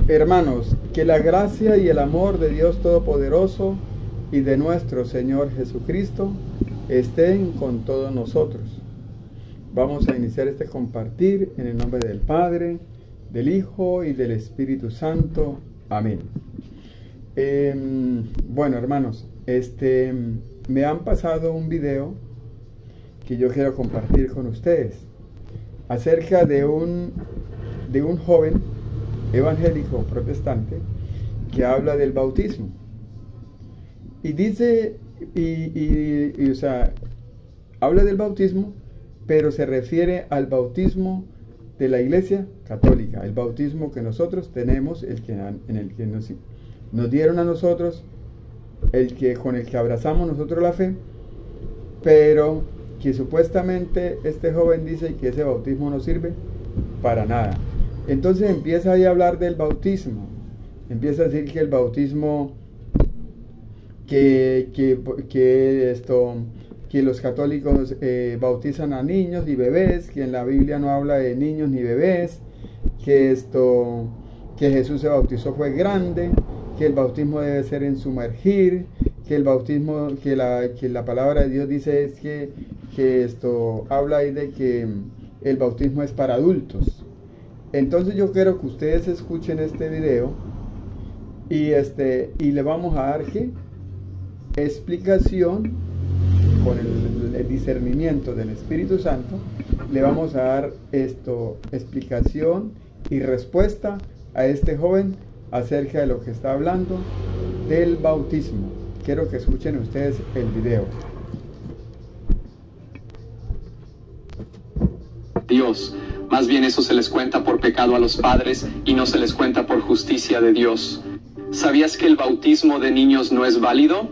Hermanos, que la gracia y el amor de Dios Todopoderoso y de nuestro Señor Jesucristo estén con todos nosotros. Vamos a iniciar este compartir en el nombre del Padre, del Hijo y del Espíritu Santo. Amén. Bueno, hermanos, me han pasado un video que yo quiero compartir con ustedes acerca de un joven evangélico protestante que habla del bautismo y dice o sea, habla del bautismo, pero se refiere al bautismo de la Iglesia Católica, el bautismo que nosotros tenemos, en el que nos dieron a nosotros, con el que abrazamos nosotros la fe, pero que supuestamente este joven dice que ese bautismo no sirve para nada. Entonces empieza ahí a hablar del bautismo, empieza a decir que el bautismo, que los católicos bautizan a niños y bebés, que en la Biblia no habla de niños ni bebés, que Jesús se bautizó fue grande, que el bautismo debe ser en sumergir, que el bautismo, que la palabra de Dios dice es que habla ahí de que el bautismo es para adultos. Entonces yo quiero que ustedes escuchen este video y le vamos a dar explicación con el discernimiento del Espíritu Santo. Le vamos a dar explicación y respuesta a este joven acerca de lo que está hablando del bautismo. Quiero que escuchen ustedes el video. Dios, más bien eso se les cuenta por pecado a los padres y no se les cuenta por justicia de Dios. ¿Sabías que el bautismo de niños no es válido?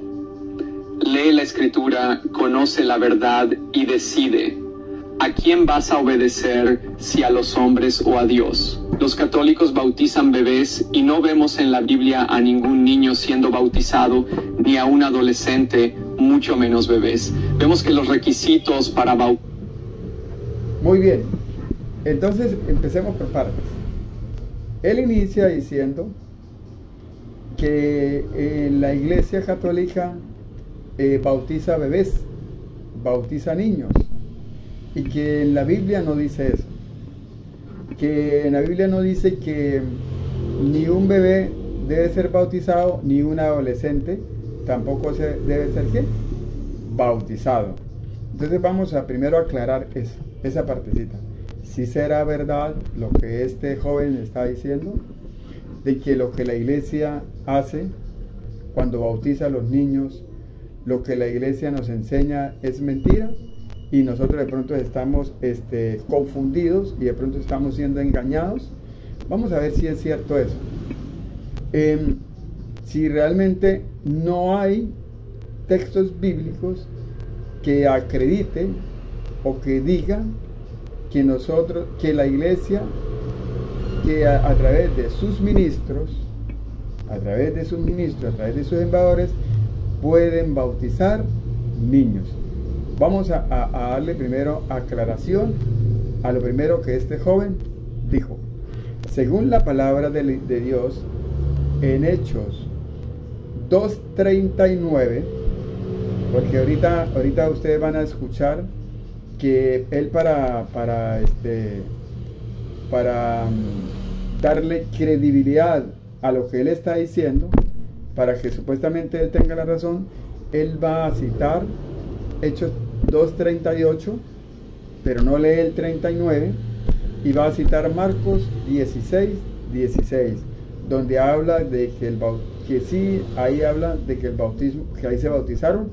Lee la Escritura, conoce la verdad y decide. ¿A quién vas a obedecer, si a los hombres o a Dios? Los católicos bautizan bebés y no vemos en la Biblia a ningún niño siendo bautizado, ni a un adolescente, mucho menos bebés. Vemos que los requisitos para bautizar... Muy bien, entonces empecemos por partes. Él inicia diciendo que en la Iglesia Católica bautiza bebés, bautiza niños, y que en la Biblia no dice eso, que en la Biblia no dice que ni un bebé debe ser bautizado, ni un adolescente tampoco debe ser bautizado. Entonces vamos a primero aclarar esa partecita. Si será verdad lo que este joven está diciendo, de que lo que la Iglesia hace cuando bautiza a los niños, lo que la Iglesia nos enseña es mentira, y nosotros de pronto estamos confundidos y de pronto estamos siendo engañados. Vamos a ver si es cierto eso. Si realmente no hay textos bíblicos que acrediten o que digan que la Iglesia, que a través de sus ministros, a través de sus embajadores, pueden bautizar niños. Vamos a darle primero aclaración a lo primero que este joven dijo. Según la palabra de Dios, en Hechos 2:39, porque ahorita ustedes van a escuchar que él para darle credibilidad a lo que él está diciendo, para que supuestamente él tenga la razón, él va a citar Hechos 2:38, pero no lee el 39, y va a citar Marcos 16:16, donde habla de que sí, ahí habla de que el bautismo, que ahí se bautizaron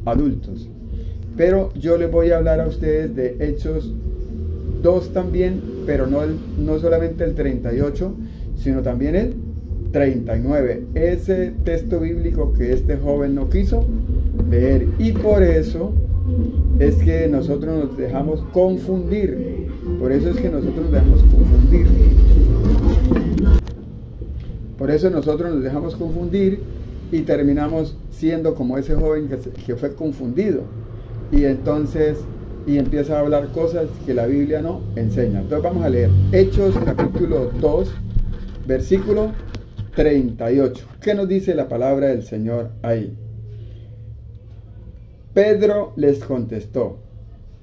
adultos. Pero yo les voy a hablar a ustedes de Hechos 2 también, pero no solamente el 38, sino también el 39, ese texto bíblico que este joven no quiso leer, y por eso es que nosotros nos dejamos confundir. Por eso es que nosotros nos dejamos confundir. Por eso nosotros nos dejamos confundir y terminamos siendo como ese joven que fue confundido, y entonces empieza a hablar cosas que la Biblia no enseña. Entonces vamos a leer Hechos capítulo 2, versículo 38. ¿Qué nos dice la palabra del Señor ahí? Pedro les contestó: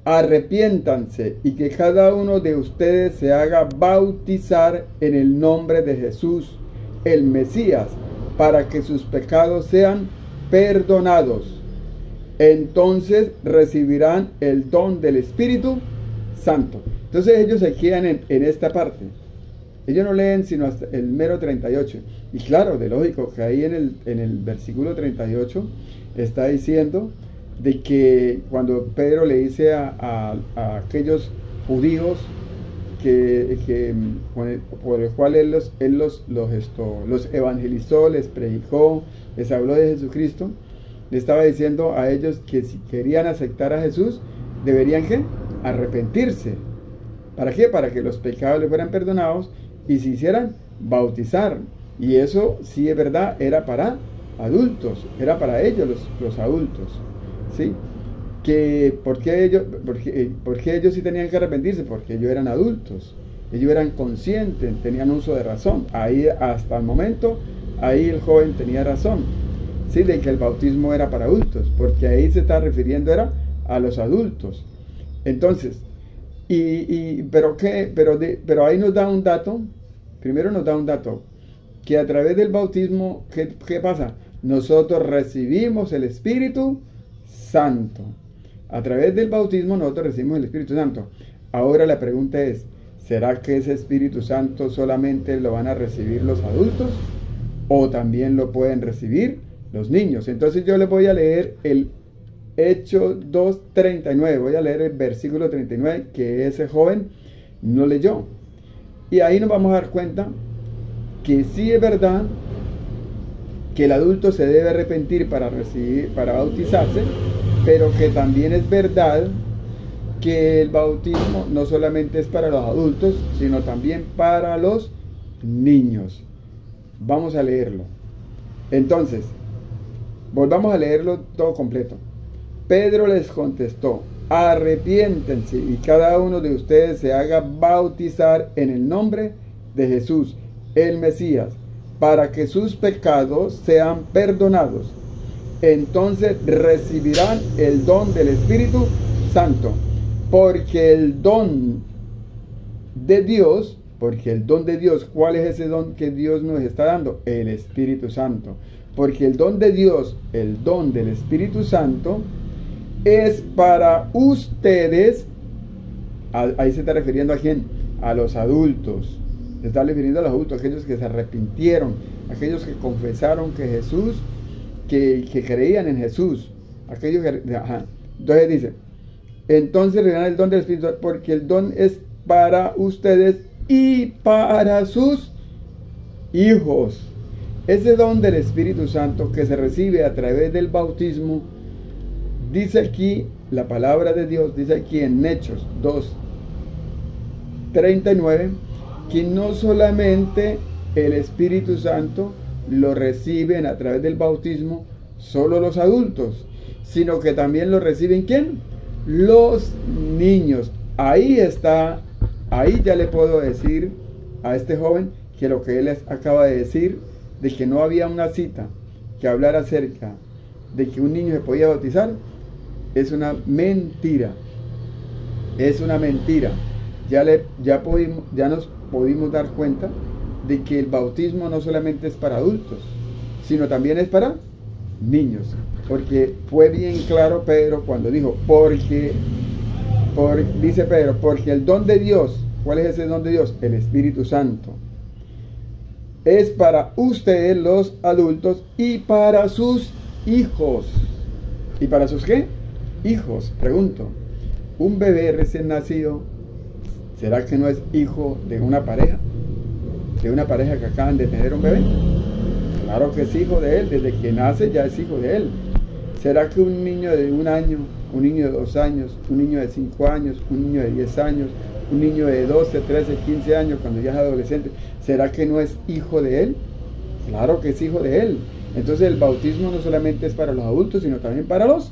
arrepiéntanse y que cada uno de ustedes se haga bautizar en el nombre de Jesús, el Mesías, para que sus pecados sean perdonados. Entonces recibirán el don del Espíritu Santo. Entonces ellos se quedan en esta parte. Ellos no leen sino hasta el mero 38. Y claro, de lógico que ahí en el versículo 38 está diciendo de que cuando Pedro le dice a aquellos judíos por el cual él los evangelizó, les predicó, les habló de Jesucristo, le estaba diciendo a ellos que si querían aceptar a Jesús, deberían ¿qué? Arrepentirse. ¿Para qué? Para que los pecados les fueran perdonados y se hicieran bautizar. Y eso sí es verdad, era para adultos, era para ellos los adultos. ¿Sí? ¿Por qué ellos sí tenían que arrepentirse? Porque ellos eran adultos, ellos eran conscientes, tenían uso de razón. Ahí hasta el momento, ahí el joven tenía razón, ¿sí? De que el bautismo era para adultos, porque ahí se está refiriendo era a los adultos. Entonces, pero ahí nos da un dato. Primero nos da un dato, que a través del bautismo, ¿qué pasa? Nosotros recibimos el Espíritu Santo. A través del bautismo nosotros recibimos el Espíritu Santo. Ahora la pregunta es, ¿será que ese Espíritu Santo solamente lo van a recibir los adultos o también lo pueden recibir los niños? Entonces yo les voy a leer el Hechos 2:39, voy a leer el versículo 39 que ese joven no leyó. Y ahí nos vamos a dar cuenta que sí es verdad que el adulto se debe arrepentir para bautizarse, pero que también es verdad que el bautismo no solamente es para los adultos, sino también para los niños. Vamos a leerlo. Entonces, volvamos a leerlo todo completo. Pedro les contestó: arrepiéntense y cada uno de ustedes se haga bautizar en el nombre de Jesús, el Mesías, para que sus pecados sean perdonados. Entonces recibirán el don del Espíritu Santo, porque el don de Dios, ¿cuál es ese don que Dios nos está dando? El Espíritu Santo. Porque el don de Dios, el don del Espíritu Santo, es para ustedes. Ahí se está refiriendo a quién, a los adultos. Se está refiriendo a los adultos, aquellos que se arrepintieron, aquellos que confesaron que Jesús, que creían en Jesús, aquellos que, Entonces dice, entonces le dan el don del Espíritu, porque el don es para ustedes y para sus hijos. Ese don del Espíritu Santo que se recibe a través del bautismo, dice aquí la palabra de Dios, dice aquí en Hechos 2:39, que no solamente el Espíritu Santo lo reciben a través del bautismo solo los adultos, sino que también lo reciben ¿quién? Los niños. Ahí está, ahí ya le puedo decir a este joven que lo que él acaba de decir, de que no había una cita que hablara acerca de que un niño se podía bautizar, es una mentira. Es una mentira. Ya nos pudimos dar cuenta de que el bautismo no solamente es para adultos, sino también es para niños. Porque fue bien claro Pedro cuando dijo, dice Pedro, porque el don de Dios, ¿cuál es ese don de Dios? El Espíritu Santo. Es para ustedes los adultos y para sus hijos. ¿Y para sus qué? Hijos. Pregunto, ¿un bebé recién nacido, será que no es hijo de una pareja? ¿De una pareja que acaban de tener un bebé? Claro que es hijo de él, desde que nace ya es hijo de él. ¿Será que un niño de 1 año, un niño de 2 años, un niño de 5 años, un niño de 10 años, un niño de 12, 13, 15 años, cuando ya es adolescente, será que no es hijo de él? Claro que es hijo de él. Entonces el bautismo no solamente es para los adultos, sino también para los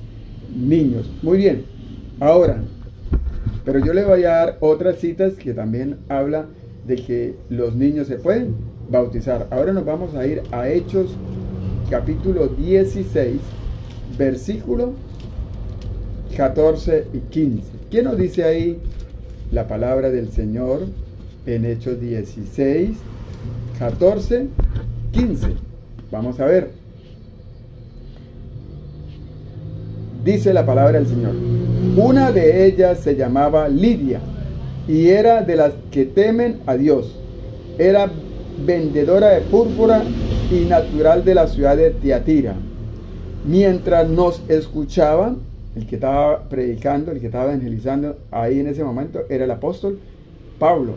niños. Muy bien. Ahora, pero yo le voy a dar otras citas que también habla de que los niños se pueden bautizar. Ahora nos vamos a ir a Hechos capítulo 16, versículo 14 y 15. ¿Qué nos dice ahí la palabra del Señor en Hechos 16, 14, 15? Vamos a ver. Dice la palabra del Señor: una de ellas se llamaba Lidia y era de las que temen a Dios. Era vendedora de púrpura y natural de la ciudad de Tiatira. Mientras nos escuchaba, el que estaba predicando, el que estaba evangelizando ahí en ese momento era el apóstol Pablo.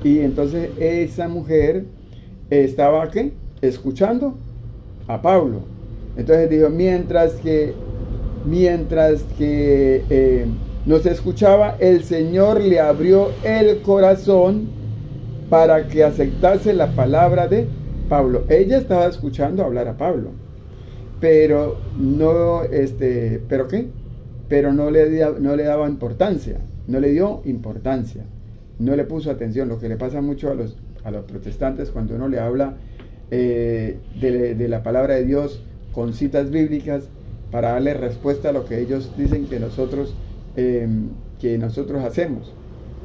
Y entonces esa mujer estaba ¿qué? Escuchando a Pablo. Entonces dijo, mientras que nos escuchaba, el Señor le abrió el corazón para que aceptase la palabra de Pablo. Ella estaba escuchando hablar a Pablo, pero no, pero no le daba importancia, no le dio importancia, no le puso atención. Lo que le pasa mucho a los protestantes cuando uno le habla de la palabra de Dios con citas bíblicas para darle respuesta a lo que ellos dicen que nosotros hacemos.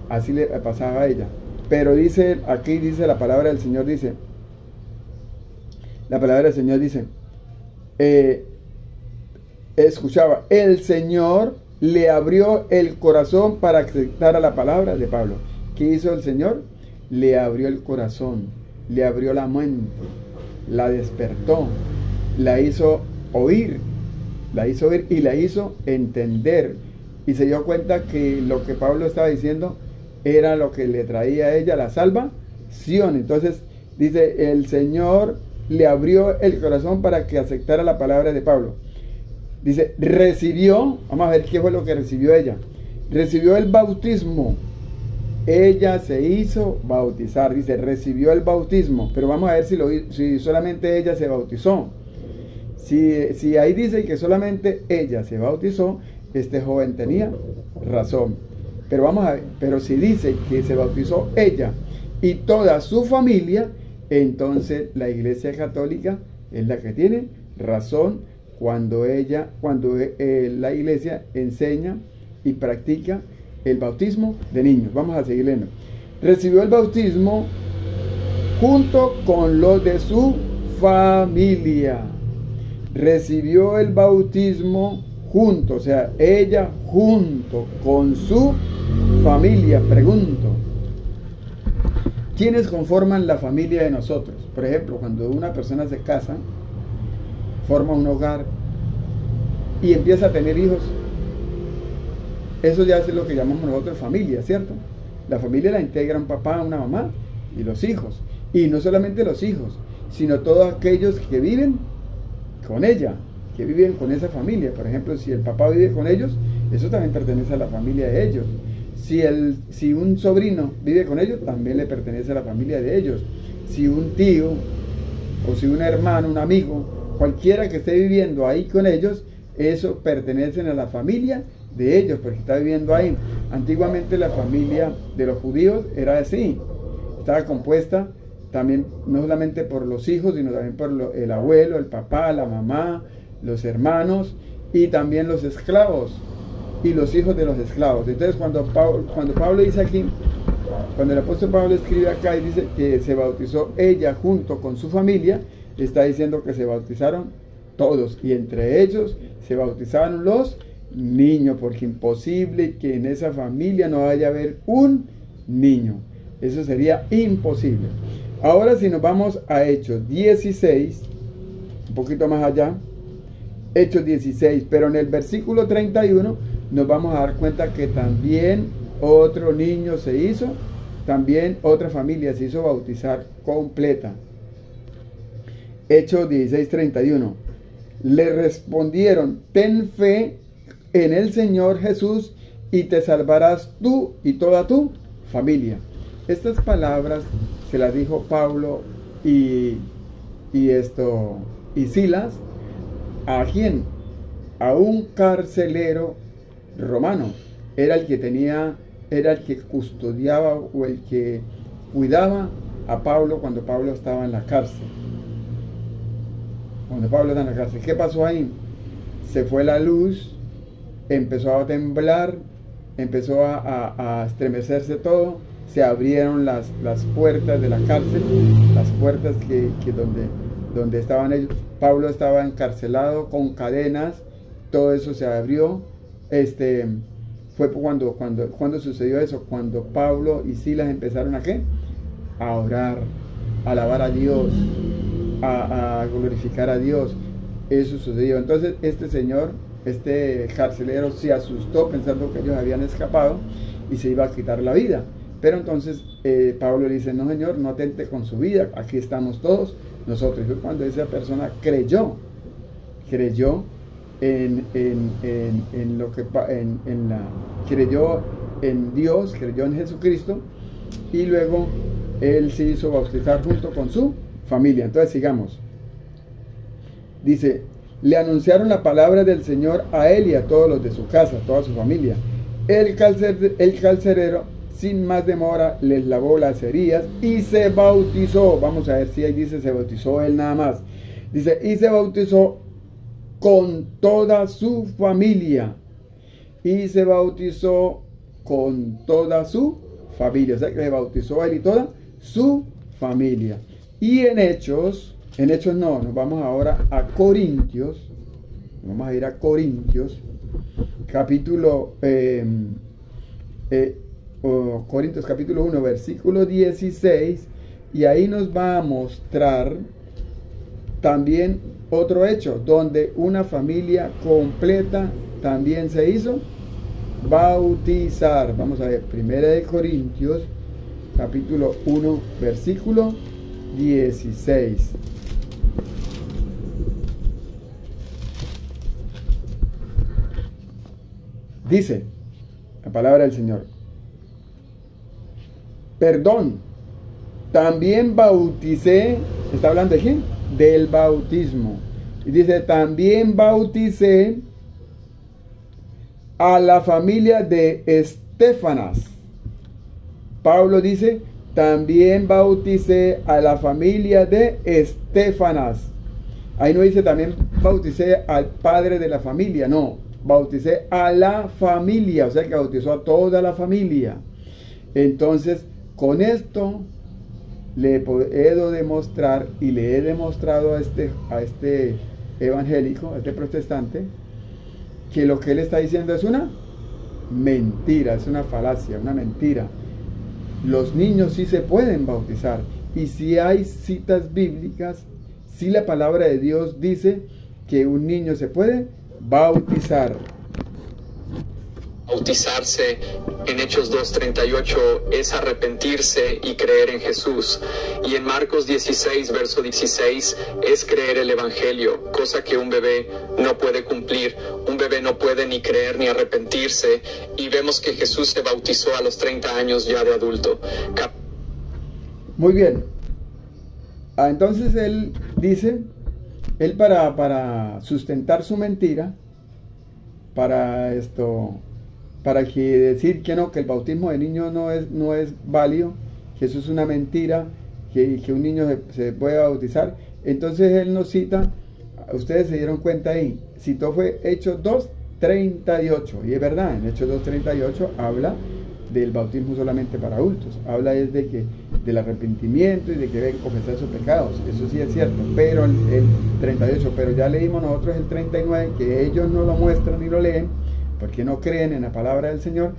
Así le pasaba a ella. Pero dice, aquí dice la palabra del Señor, dice, la palabra del Señor dice, escuchaba, el Señor le abrió el corazón para aceptar a la palabra de Pablo. ¿Qué hizo el Señor? Le abrió el corazón, le abrió la mente, la despertó, la hizo oír y la hizo entender. Y se dio cuenta que lo que Pablo estaba diciendo era lo que le traía a ella la salvación. Entonces dice, el Señor le abrió el corazón para que aceptara la palabra de Pablo. Dice, recibió, vamos a ver qué fue lo que recibió ella. Recibió el bautismo. Ella se hizo bautizar. Dice, recibió el bautismo. Pero vamos a ver si solamente ella se bautizó. Si ahí dice que solamente ella se bautizó, este joven tenía razón. Pero vamos a ver, pero si dice que se bautizó ella y toda su familia, entonces la Iglesia Católica es la que tiene razón cuando la Iglesia enseña y practica el bautismo de niños. Vamos a seguir leyendo. Recibió el bautismo junto con los de su familia. Recibió el bautismo junto, o sea, ella junto con su familia. Pregunto, ¿quiénes conforman la familia de nosotros? Por ejemplo, cuando una persona se casa, forma un hogar y empieza a tener hijos, eso ya es lo que llamamos nosotros familia, ¿cierto? La familia la integra un papá, una mamá y los hijos. Y no solamente los hijos, sino todos aquellos que viven con ella, que viven con esa familia. Por ejemplo, si el papá vive con ellos, eso también pertenece a la familia de ellos. Si un sobrino vive con ellos, también le pertenece a la familia de ellos. Si un tío, o si un hermano, un amigo, cualquiera que esté viviendo ahí con ellos, eso pertenece a la familia de ellos, porque está viviendo ahí. Antiguamente la familia de los judíos era así, estaba compuesta también no solamente por los hijos, sino también por el abuelo, el papá, la mamá, los hermanos y también los esclavos y los hijos de los esclavos. Entonces cuando Pablo dice aquí, cuando el apóstol Pablo escribe acá y dice que se bautizó ella junto con su familia, está diciendo que se bautizaron todos, y entre ellos se bautizaron los niños, porque imposible que en esa familia no vaya a haber un niño. Eso sería imposible. Ahora si nos vamos a Hechos 16, un poquito más allá, Hechos 16, pero en el versículo 31 nos vamos a dar cuenta que también otro niño se hizo, también otra familia se hizo bautizar completa. Hechos 16, 31. Le respondieron, ten fe en el Señor Jesús y te salvarás tú y toda tu familia. Estas palabras se las dijo Pablo y Silas. ¿A quién? A un carcelero romano. Era el que custodiaba o el que cuidaba a Pablo cuando Pablo estaba en la cárcel. Cuando Pablo estaba en la cárcel, ¿qué pasó ahí? Se fue la luz, empezó a temblar, empezó a estremecerse todo, se abrieron las puertas de la cárcel, las puertas donde estaban ellos. Pablo estaba encarcelado con cadenas, todo eso se abrió. Fue cuando sucedió eso, cuando Pablo y Silas empezaron ¿a qué? A orar, a alabar a Dios, a glorificar a Dios. Eso sucedió. Entonces este señor, este carcelero, se asustó pensando que ellos habían escapado y se iba a quitar la vida. Pero entonces Pablo le dice: no, señor, no atente con su vida, aquí estamos todos nosotros. Y cuando esa persona creyó creyó en Dios, creyó en Jesucristo, y luego él se hizo bautizar junto con su familia. Entonces sigamos. Dice: le anunciaron la palabra del Señor a él y a todos los de su casa, toda su familia. El carcelero, sin más demora, les lavó las heridas y se bautizó. Vamos a ver si ahí dice se bautizó él nada más. Dice: y se bautizó con toda su familia. Y se bautizó con toda su familia. O sea que se bautizó él y toda su familia. Y en Hechos no, nos vamos ahora a Corintios. Vamos a ir a Corintios, capítulo Corintios capítulo 1, versículo 16. Y ahí nos va a mostrar también otro hecho, donde una familia completa también se hizo bautizar. Vamos a ver, 1 Corintios, capítulo 1, versículo 16. Dice la palabra del Señor: perdón, también bauticé. ¿Está hablando de quién? Del bautismo. Y dice: también bauticé a la familia de Estéfanas. Pablo dice: también bauticé a la familia de Estéfanas. Ahí no dice también bauticé al padre de la familia, no, bauticé a la familia, o sea que bautizó a toda la familia. Entonces, con esto le puedo demostrar, y le he demostrado a este evangélico, a este protestante, que lo que él está diciendo es una mentira, es una falacia, una mentira. Los niños sí se pueden bautizar, y si hay citas bíblicas, si la palabra de Dios dice que un niño se puede bautizar. Bautizarse en Hechos 2:38 es arrepentirse y creer en Jesús. Y en Marcos 16, verso 16, es creer el Evangelio, cosa que un bebé no puede cumplir. Un bebé no puede ni creer ni arrepentirse. Y vemos que Jesús se bautizó a los 30 años ya de adulto. Muy bien. Entonces él dice, él para sustentar su mentira, para que decir que no, que el bautismo de niño no es válido, que eso es una mentira, que un niño se puede bautizar. Entonces él nos cita, ustedes se dieron cuenta ahí, citó fue Hechos 2:38, y es verdad, en Hechos 2:38 habla del bautismo solamente para adultos, habla del arrepentimiento y de que deben confesar sus pecados, eso sí es cierto, pero el 38, pero ya leímos nosotros el 39, que ellos no lo muestran ni lo leen, porque no creen en la palabra del Señor,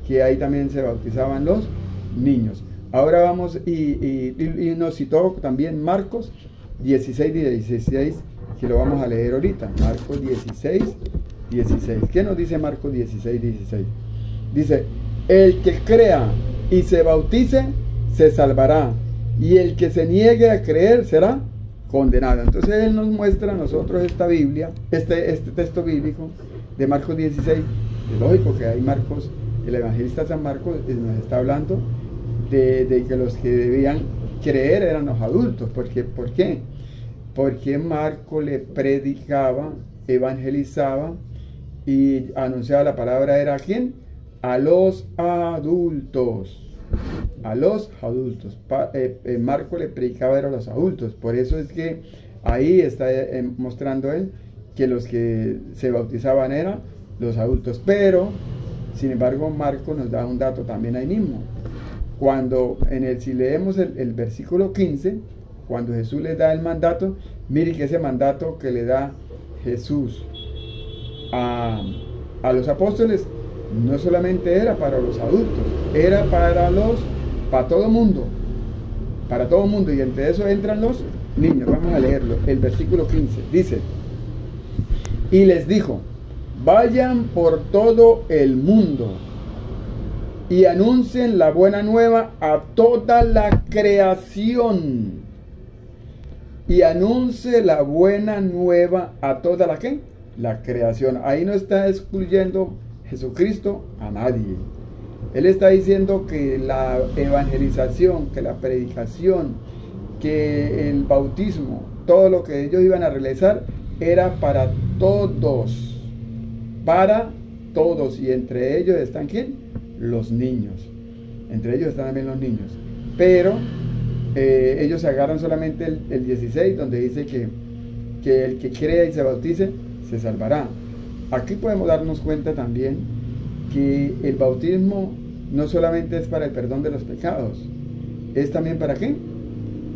que ahí también se bautizaban los niños. Ahora vamos, y nos citó también Marcos 16, que lo vamos a leer ahorita. Marcos 16. ¿Qué nos dice Marcos 16? Dice: el que crea y se bautice, se salvará, y el que se niegue a creer será condenado. Entonces él nos muestra a nosotros esta Biblia, este texto bíblico de Marcos 16. Es lógico que hay Marcos, el evangelista San Marcos nos está hablando de que los que debían creer eran los adultos. ¿Por qué? Porque Marcos le predicaba, evangelizaba y anunciaba la palabra. ¿Era a quién? A los adultos. a los adultos. Marco le predicaba a los adultos. Por eso es que ahí está mostrando él que los que se bautizaban eran los adultos. Pero, sin embargo, Marco nos da un dato también ahí mismo. Cuando si leemos el versículo 15, cuando Jesús les da el mandato, mire que ese mandato que le da Jesús a los apóstoles no solamente era para los adultos, era para todo mundo, para todo mundo, y entre eso entran los niños. Vamos a leerlo, el versículo 15, dice: y les dijo, vayan por todo el mundo y anuncien la buena nueva a toda la creación. Y anuncie la buena nueva a toda la ¿qué? La creación. Ahí no está excluyendo Jesucristo a nadie. Él está diciendo que la evangelización, que la predicación, que el bautismo, todo lo que ellos iban a realizar era para todos. Para todos. Y entre ellos están ¿quién? Los niños. Entre ellos están también los niños. Pero ellos agarran solamente el 16, donde dice que el que crea y se bautice se salvará. Aquí podemos darnos cuenta también que el bautismo no solamente es para el perdón de los pecados, es también para ¿qué?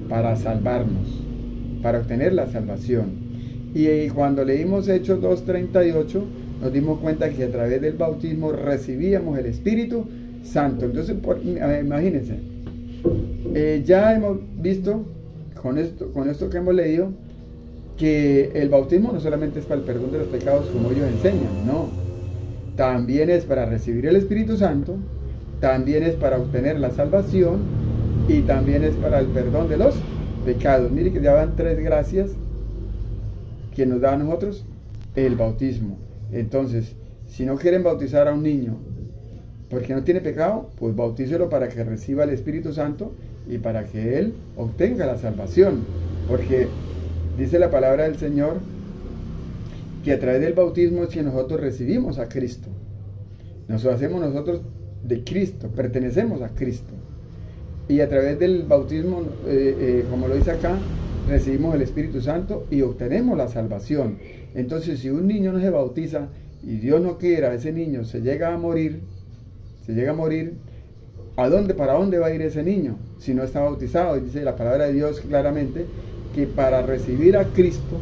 Para salvarnos, para obtener la salvación. Y cuando leímos Hechos 2:38, nos dimos cuenta que a través del bautismo recibíamos el Espíritu Santo. Entonces, imagínense, ya hemos visto con esto que hemos leído, que el bautismo no solamente es para el perdón de los pecados como ellos enseñan, no, también es para recibir el Espíritu Santo, también es para obtener la salvación y también es para el perdón de los pecados. Mire que ya van 3 gracias que nos da a nosotros el bautismo. Entonces, si no quieren bautizar a un niño porque no tiene pecado, pues bautícelo para que reciba el Espíritu Santo y para que él obtenga la salvación, porque dice la palabra del Señor que a través del bautismo es que nosotros recibimos a Cristo. Nos hacemos nosotros de Cristo, pertenecemos a Cristo. Y a través del bautismo, como lo dice acá, recibimos el Espíritu Santo y obtenemos la salvación. Entonces, si un niño no se bautiza y Dios no quiera, ese niño se llega a morir, ¿para dónde va a ir ese niño si no está bautizado? Dice la palabra de Dios claramente que para recibir a Cristo,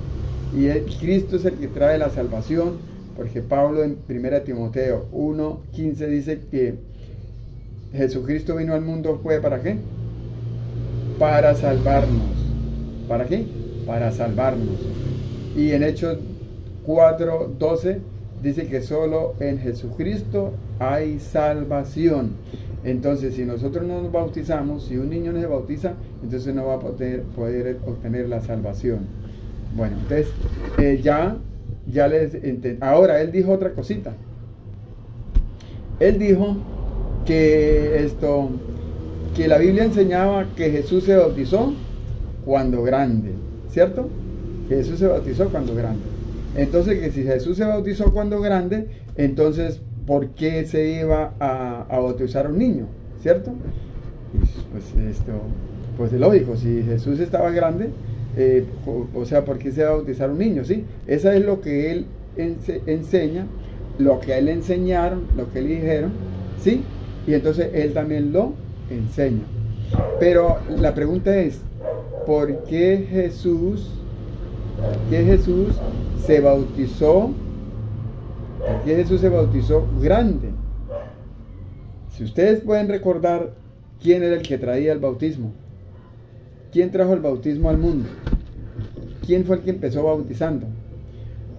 y Cristo es el que trae la salvación, porque Pablo en 1 Timoteo 1:15 dice que Jesucristo vino al mundo, ¿fue para qué? Para salvarnos. ¿Para qué? Para salvarnos. Y en Hechos 4:12 dice que solo en Jesucristo hay salvación. Entonces, si nosotros no nos bautizamos, si un niño no se bautiza, entonces no va a poder obtener la salvación. Bueno, entonces ahora él dijo otra cosita. Él dijo que la Biblia enseñaba que Jesús se bautizó cuando grande, ¿cierto? Que Jesús se bautizó cuando grande. Entonces, que si Jesús se bautizó cuando grande, entonces ¿por qué se iba a bautizar a un niño? ¿Cierto? Pues es lógico, si Jesús estaba grande, ¿por qué se va a bautizar a un niño? ¿Sí? Eso es lo que él enseña, lo que a él le enseñaron, lo que le dijeron, ¿sí? Y entonces él también lo enseña. Pero la pregunta es, ¿por qué Jesús se bautizó? ¿Por qué Jesús se bautizó grande? Si ustedes pueden recordar quién era el que traía el bautismo, quién trajo el bautismo al mundo, quién fue el que empezó bautizando,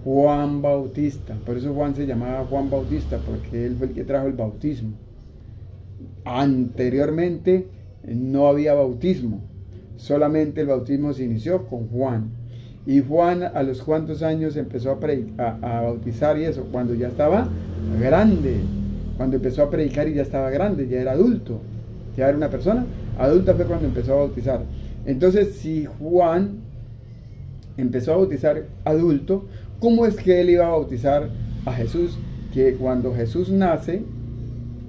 Juan Bautista. Por eso Juan se llamaba Juan Bautista, porque él fue el que trajo el bautismo. Anteriormente no había bautismo, solamente el bautismo se inició con Juan. Y Juan, a los cuantos años empezó a bautizar, y eso cuando ya estaba grande, cuando empezó a predicar y ya estaba grande, ya era adulto, ya era una persona adulta, fue cuando empezó a bautizar. Entonces, si Juan empezó a bautizar adulto, ¿cómo es que él iba a bautizar a Jesús? Que cuando Jesús nace,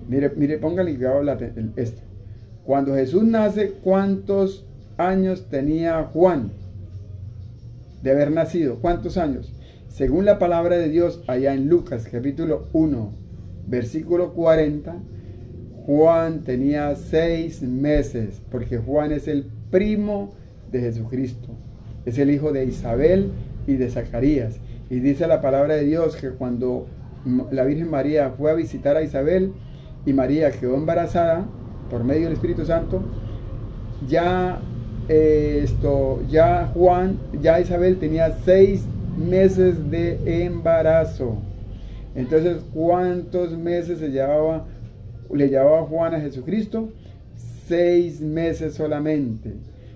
mire, póngale esto. Cuando Jesús nace, ¿cuántos años tenía Juan de haber nacido? ¿Cuántos años? Según la palabra de Dios, allá en Lucas capítulo 1, versículo 40, Juan tenía 6 meses, porque Juan es el primo de Jesucristo. Es el hijo de Isabel y de Zacarías. Y dice la palabra de Dios que cuando la Virgen María fue a visitar a Isabel y María quedó embarazada por medio del Espíritu Santo, ya Isabel tenía 6 meses de embarazo. Entonces, ¿cuántos meses le llevaba Juan a Jesucristo? 6 meses solamente.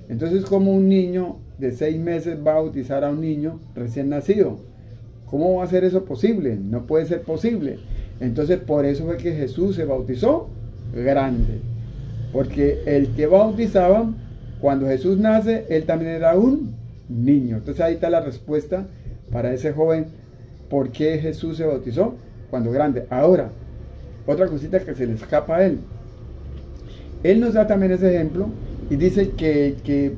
Entonces, ¿cómo un niño de 6 meses va a bautizar a un niño recién nacido? ¿Cómo va a ser eso posible? No puede ser posible. Entonces, por eso fue que Jesús se bautizó grande. Porque el que bautizaba, cuando Jesús nace, él también era un niño. Entonces, ahí está la respuesta para ese joven. ¿Por qué Jesús se bautizó cuando grande? Ahora, otra cosita que se le escapa a él. Él nos da también ese ejemplo y dice que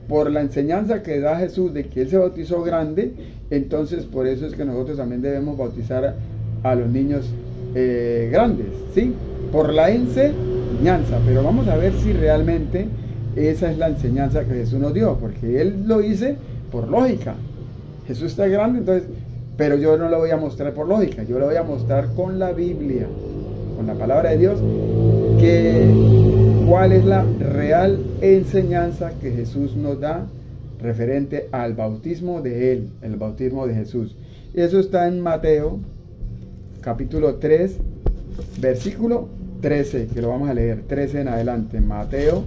por la enseñanza que da Jesús de que él se bautizó grande, entonces por eso es que nosotros también debemos bautizar a los niños grandes, ¿sí? Por la enseñanza. Pero vamos a ver si realmente esa es la enseñanza que Jesús nos dio, porque él lo dice por lógica. Jesús está grande, entonces, pero yo no lo voy a mostrar por lógica, yo lo voy a mostrar con la Biblia, con la palabra de Dios, cuál es la real enseñanza que Jesús nos da referente al bautismo de él, el bautismo de Jesús. Y eso está en Mateo, capítulo 3, versículo 13, que lo vamos a leer, 13 en adelante. Mateo,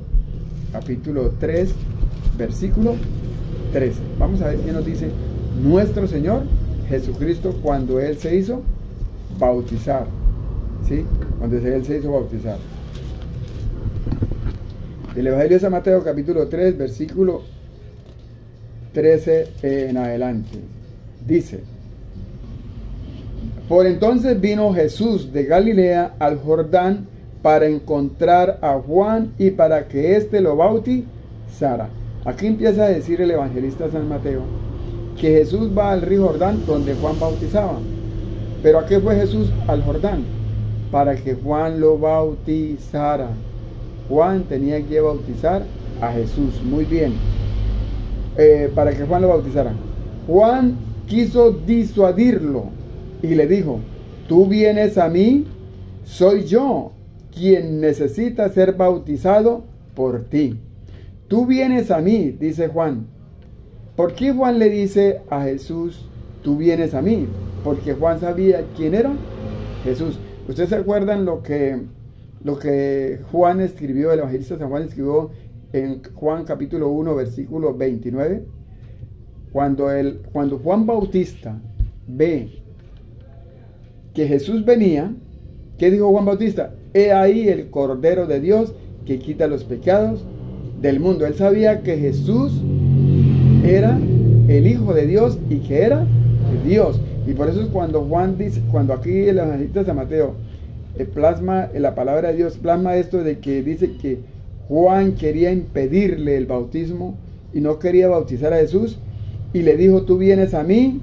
capítulo 3, versículo 13. Vamos a ver qué nos dice nuestro Señor Jesucristo cuando Él se hizo bautizar. ¿Sí? Cuando Él se hizo bautizar. El Evangelio de San Mateo, capítulo 3, versículo 13 en adelante. Dice: por entonces vino Jesús de Galilea al Jordán para encontrar a Juan y para que éste lo bautizara. Aquí empieza a decir el evangelista San Mateo que Jesús va al río Jordán donde Juan bautizaba. ¿Pero a qué fue Jesús al Jordán? Para que Juan lo bautizara. Juan tenía que bautizar a Jesús. Muy bien. Para que Juan lo bautizara. Juan quiso disuadirlo y le dijo: tú vienes a mí, soy yo quien necesita ser bautizado por ti. Tú vienes a mí, dice Juan. ¿Por qué Juan le dice a Jesús, tú vienes a mí? Porque Juan sabía quién era Jesús. ¿Ustedes se acuerdan lo que Juan escribió, el evangelista San Juan escribió en Juan capítulo 1, versículo 29? Cuando Juan Bautista ve que Jesús venía, ¿qué dijo Juan Bautista? He ahí el Cordero de Dios que quita los pecados del mundo. Él sabía que Jesús era el Hijo de Dios y que era Dios. Y por eso es cuando Juan dice, cuando aquí el evangelista de San Mateo plasma la palabra de Dios, plasma esto de que dice que Juan quería impedirle el bautismo y no quería bautizar a Jesús, y le dijo: tú vienes a mí,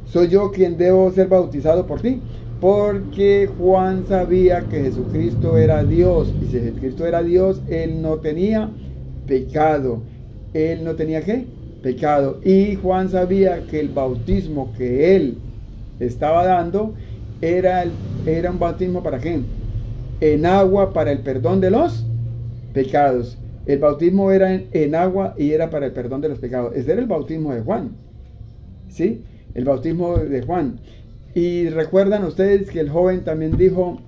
soy yo quien debo ser bautizado por ti. Porque Juan sabía que Jesucristo era Dios, y si Jesucristo era Dios, él no tenía pecado. Él no tenía ¿qué? Pecado. Y Juan sabía que el bautismo que él estaba dando era un bautismo ¿para qué? En agua, para el perdón de los pecados. El bautismo era en agua y era para el perdón de los pecados. Ese era el bautismo de Juan, ¿sí? El bautismo de Juan. Y recuerdan ustedes que el joven también dijo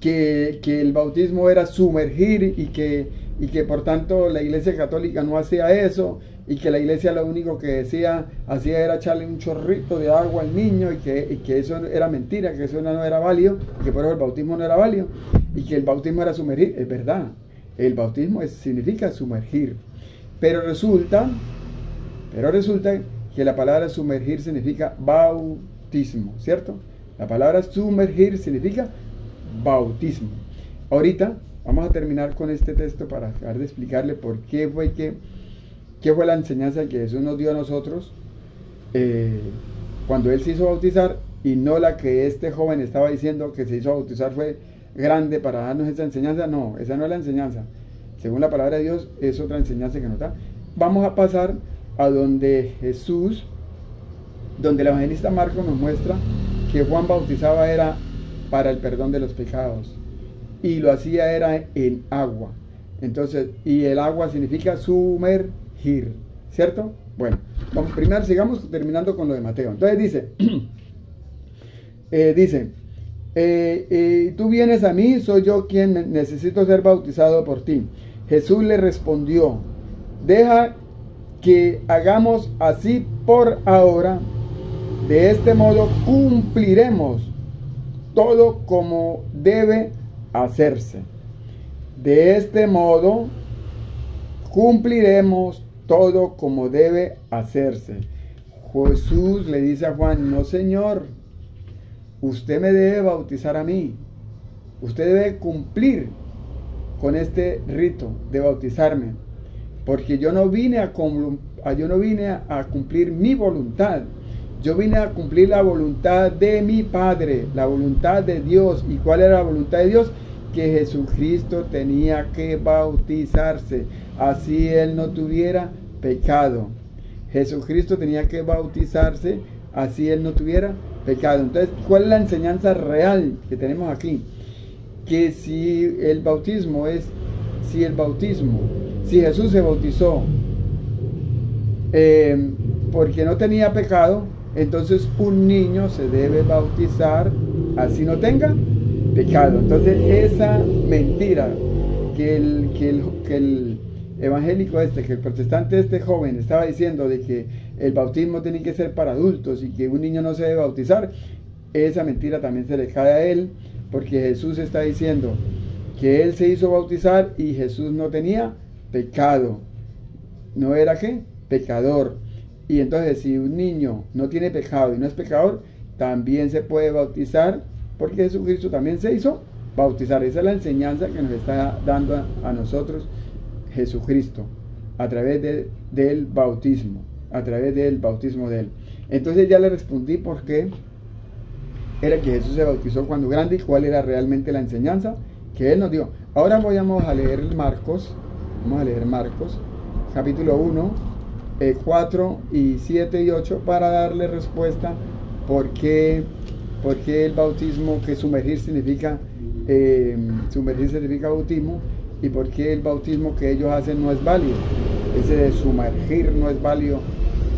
que el bautismo era sumergir y que por tanto la Iglesia Católica no hacía eso, y que la Iglesia lo único que hacía era echarle un chorrito de agua al niño, y que eso era mentira, que eso no era válido, que por eso el bautismo no era válido, y que el bautismo era sumergir. Es verdad, el bautismo significa sumergir, pero resulta que la palabra sumergir significa bautismo, ¿cierto? La palabra sumergir significa bautismo. ahorita vamos a terminar con este texto para acabar de explicarle por qué fue qué fue la enseñanza que Jesús nos dio a nosotros cuando Él se hizo bautizar, y no la que este joven estaba diciendo que se hizo bautizar fue grande para darnos esa enseñanza. No, esa no es la enseñanza. Según la palabra de Dios, es otra enseñanza que nos da. Vamos a pasar a donde Jesús, donde el evangelista Marcos nos muestra que Juan bautizaba era para el perdón de los pecados, y lo hacía era en agua. Entonces, y el agua significa sumergir, ¿cierto? Bueno, vamos, primero sigamos terminando con lo de Mateo. Entonces dice, tú vienes a mí, soy yo quien necesito ser bautizado por ti. Jesús le respondió, deja que hagamos así por ahora, de este modo cumpliremos todo como debe hacerse. De este modo cumpliremos todo como debe hacerse. Jesús le dice a Juan, no señor, usted me debe bautizar a mí. Usted debe cumplir con este rito de bautizarme, porque yo no vine a cumplir mi voluntad. Yo vine a cumplir la voluntad de mi Padre, la voluntad de Dios. ¿Y cuál era la voluntad de Dios? Que Jesucristo tenía que bautizarse, así Él no tuviera pecado. Jesucristo tenía que bautizarse, así Él no tuviera pecado. Entonces, ¿cuál es la enseñanza real que tenemos aquí? Que si Jesús se bautizó porque no tenía pecado, entonces un niño se debe bautizar así no tenga pecado. Entonces esa mentira que el evangélico que el protestante joven estaba diciendo de que el bautismo tiene que ser para adultos y que un niño no se debe bautizar, esa mentira también se le cae a él, porque Jesús está diciendo que Él se hizo bautizar y Jesús no tenía pecado. ¿No era qué? Pecador. Y entonces si un niño no tiene pecado y no es pecador, también se puede bautizar, porque Jesucristo también se hizo bautizar. Esa es la enseñanza que nos está dando a nosotros Jesucristo a través del bautismo, a través del bautismo de Él. Entonces ya le respondí por qué era que Jesús se bautizó cuando grande y cuál era realmente la enseñanza que Él nos dio. Ahora vamos a leer Marcos, capítulo 1, 4 y 7 y 8, para darle respuesta por qué el bautismo, que sumergir significa bautismo, y por qué el bautismo que ellos hacen no es válido. Ese de sumergir no es válido,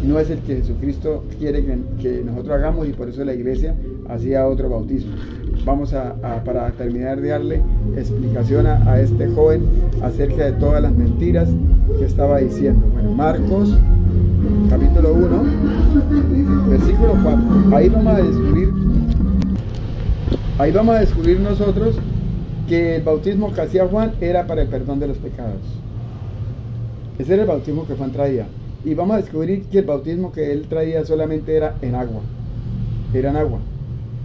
no es el que Jesucristo quiere que nosotros hagamos, y por eso la iglesia hacía otro bautismo. Vamos para terminar de darle explicación a este joven acerca de todas las mentiras que estaba diciendo. Bueno, Marcos capítulo 1, versículo 4. Ahí vamos a descubrir nosotros que el bautismo que hacía Juan era para el perdón de los pecados. Ese era el bautismo que Juan traía. Y vamos a descubrir que el bautismo que él traía solamente era en agua. Era en agua.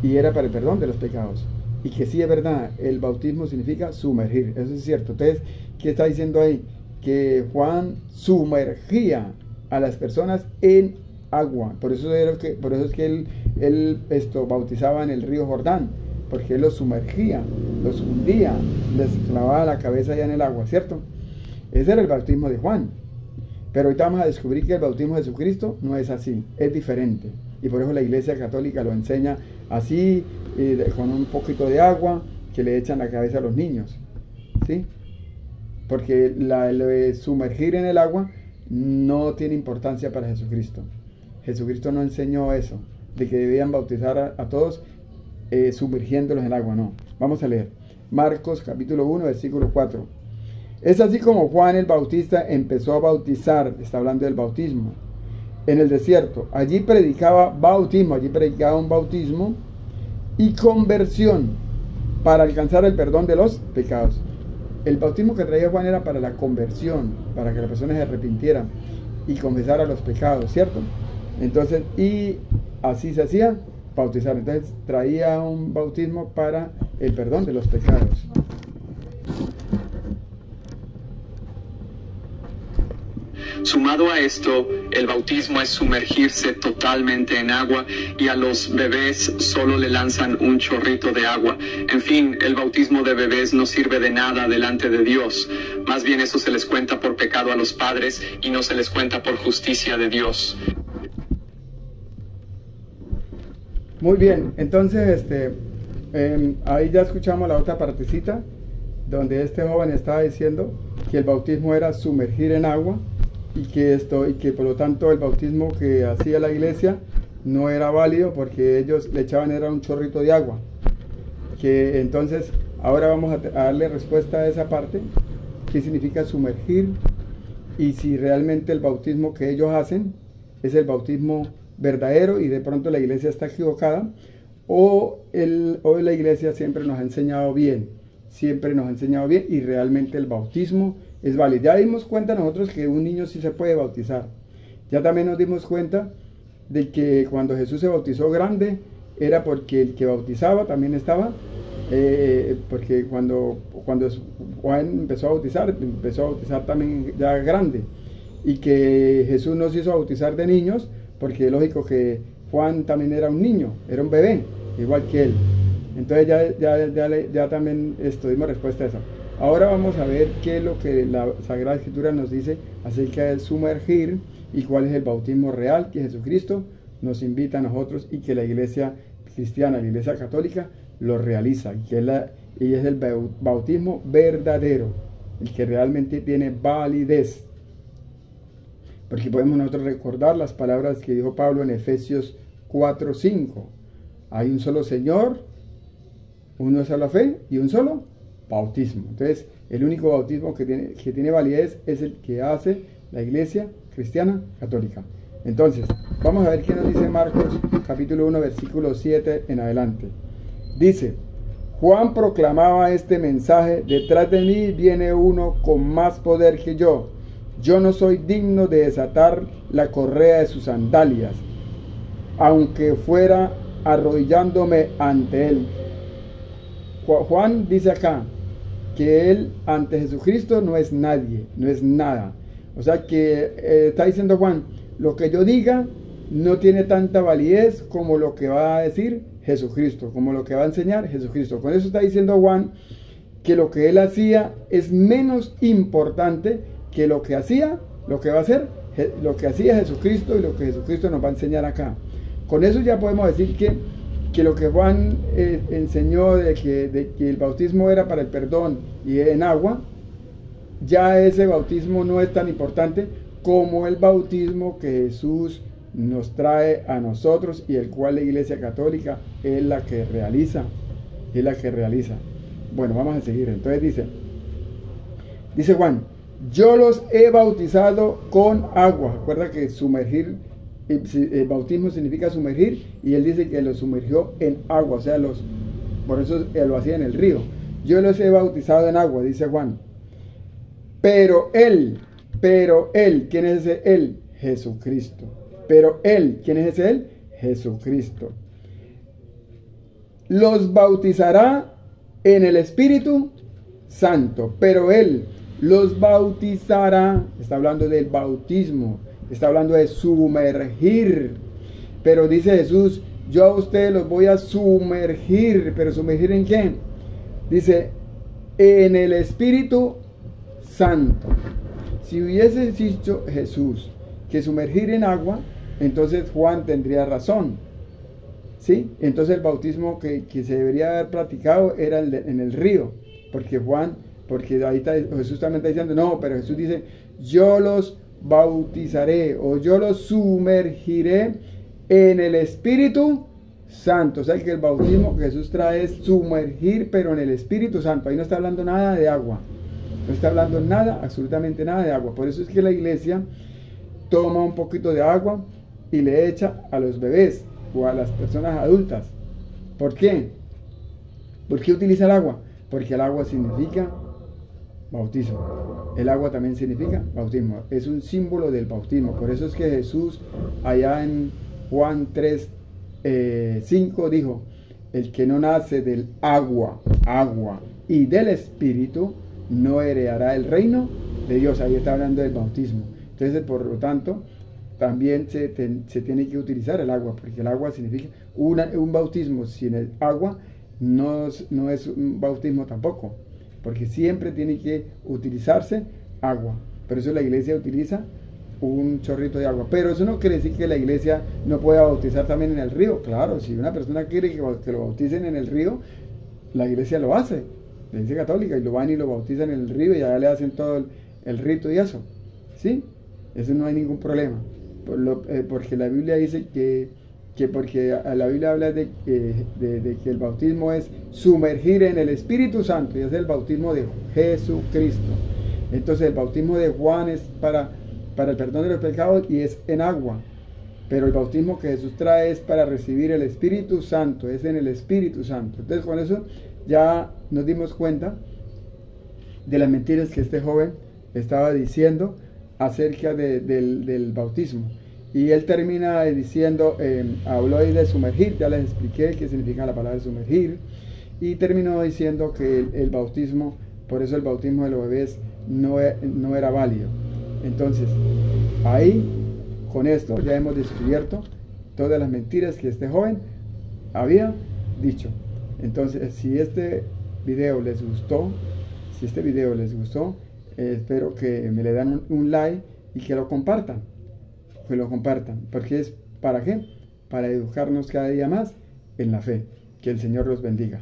Y era para el perdón de los pecados. Y que sí es verdad, el bautismo significa sumergir. Eso es cierto. Entonces, ¿qué está diciendo ahí? Que Juan sumergía a las personas en agua. Por eso es que él bautizaba en el río Jordán. Porque él los sumergía, los hundía, les clavaba la cabeza allá en el agua, ¿cierto? Ese era el bautismo de Juan. Pero ahorita vamos a descubrir que el bautismo de Jesucristo no es así, es diferente. Y por eso la Iglesia Católica lo enseña así, con un poquito de agua que le echan la cabeza a los niños, ¿sí? Porque lo de sumergir en el agua no tiene importancia para Jesucristo. Jesucristo no enseñó eso, de que debían bautizar a todos sumergiéndolos en el agua, no. Vamos a leer Marcos capítulo 1, versículo 4. Es así como Juan el Bautista empezó a bautizar, está hablando del bautismo, en el desierto. Allí predicaba un bautismo y conversión para alcanzar el perdón de los pecados. El bautismo que traía Juan era para la conversión, para que las personas se arrepintieran y confesaran los pecados, ¿cierto? Entonces, y así se hacía bautizar. Entonces traía un bautismo para el perdón de los pecados. Sumado a esto, el bautismo es sumergirse totalmente en agua y a los bebés solo le lanzan un chorrito de agua. En fin, el bautismo de bebés no sirve de nada delante de Dios. Más bien eso se les cuenta por pecado a los padres y no se les cuenta por justicia de Dios. Muy bien, entonces ahí ya escuchamos la otra partecita donde este joven estaba diciendo que el bautismo era sumergir en agua y que por lo tanto el bautismo que hacía la iglesia no era válido porque ellos le echaban era un chorrito de agua. Que entonces ahora vamos a darle respuesta a esa parte, qué significa sumergir y si realmente el bautismo que ellos hacen es el bautismo verdadero y de pronto la iglesia está equivocada o la iglesia siempre nos ha enseñado bien y realmente el bautismo es válido. Ya dimos cuenta nosotros que un niño sí se puede bautizar. Ya también nos dimos cuenta de que cuando Jesús se bautizó grande era porque el que bautizaba también estaba, porque cuando Juan empezó a bautizar también ya grande, y que Jesús nos hizo bautizar de niños porque es lógico que Juan también era un niño, era un bebé, igual que él. Entonces ya también dimos respuesta a eso. Ahora vamos a ver qué es lo que la Sagrada Escritura nos dice acerca del sumergir y cuál es el bautismo real que Jesucristo nos invita a nosotros y que la iglesia cristiana, la iglesia católica, lo realiza, y es el bautismo verdadero, el que realmente tiene validez. Porque podemos nosotros recordar las palabras que dijo Pablo en Efesios 4:5. Hay un solo Señor, una sola fe y un solo bautismo. Entonces, el único bautismo que tiene validez es el que hace la iglesia cristiana católica. Entonces, vamos a ver qué nos dice Marcos capítulo 1, versículo 7 en adelante. Dice: Juan proclamaba este mensaje: detrás de mí viene uno con más poder que yo. Yo no soy digno de desatar la correa de sus sandalias, aunque fuera arrodillándome ante él. Juan dice acá que él ante Jesucristo no es nadie, no es nada. O sea que está diciendo Juan, lo que yo diga no tiene tanta validez como lo que va a decir Jesucristo, como lo que va a enseñar Jesucristo. Con eso está diciendo Juan que lo que él hacía es menos importante que lo que hacía, lo que va a hacer, lo que hacía Jesucristo y lo que Jesucristo nos va a enseñar acá. Con eso ya podemos decir que lo que Juan enseñó de que el bautismo era para el perdón y en agua, ya ese bautismo no es tan importante como el bautismo que Jesús nos trae a nosotros y el cual la Iglesia Católica es la que realiza. Bueno, vamos a seguir. Entonces dice Juan: yo los he bautizado con agua. Recuerda que sumergir, el bautismo significa sumergir, y él dice que los sumergió en agua, o sea, por eso lo hacía en el río. Yo los he bautizado en agua, dice Juan. Pero él, ¿quién es ese él? Jesucristo. Pero él, ¿quién es ese él? Jesucristo. Los bautizará en el Espíritu Santo, pero él los bautizará. Está hablando del bautismo, está hablando de sumergir. Pero dice Jesús: yo a ustedes los voy a sumergir. ¿Pero sumergir en qué? Dice: en el Espíritu Santo. Si hubiese dicho Jesús que sumergir en agua, entonces Juan tendría razón, ¿sí? Entonces el bautismo que se debería haber practicado era en el río, porque ahí Jesús también está diciendo, no, pero Jesús dice: yo los bautizaré o yo los sumergiré en el Espíritu Santo. O sea que el bautismo que Jesús trae es sumergir, pero en el Espíritu Santo. Ahí no está hablando nada de agua, no está hablando nada, absolutamente nada de agua. Por eso es que la iglesia toma un poquito de agua y le echa a los bebés o a las personas adultas. ¿Por qué? ¿Por qué utiliza el agua? Porque el agua significa bautismo. El agua también significa bautismo. Es un símbolo del bautismo. Por eso es que Jesús allá en Juan 3:5 dijo: el que no nace del agua y del Espíritu, no heredará el reino de Dios. Ahí está hablando del bautismo. Entonces, por lo tanto, también se tiene que utilizar el agua, porque el agua significa un bautismo sin el agua no es un bautismo tampoco, porque siempre tiene que utilizarse agua. Por eso la iglesia utiliza un chorrito de agua. Pero eso no quiere decir que la iglesia no pueda bautizar también en el río. Claro, si una persona quiere que lo bauticen en el río, la iglesia lo hace, la iglesia católica, y lo van y lo bautizan en el río y allá le hacen todo el rito y eso. ¿Sí? Eso no hay ningún problema. Porque la Biblia dice porque la Biblia habla de que el bautismo es sumergir en el Espíritu Santo, y es el bautismo de Jesucristo. Entonces el bautismo de Juan es para el perdón de los pecados y es en agua, pero el bautismo que Jesús trae es para recibir el Espíritu Santo, es en el Espíritu Santo. Entonces con eso ya nos dimos cuenta de las mentiras que este joven estaba diciendo acerca del bautismo. Y él termina diciendo, habló ahí de sumergir, ya les expliqué qué significa la palabra sumergir, y terminó diciendo que el bautismo, por eso el bautismo de los bebés no era válido. Entonces, ahí, con esto ya hemos descubierto todas las mentiras que este joven había dicho. Entonces, si este video les gustó, espero que me le dan un like y que lo compartan. Porque es ¿para qué? Para educarnos cada día más en la fe. Que el Señor los bendiga.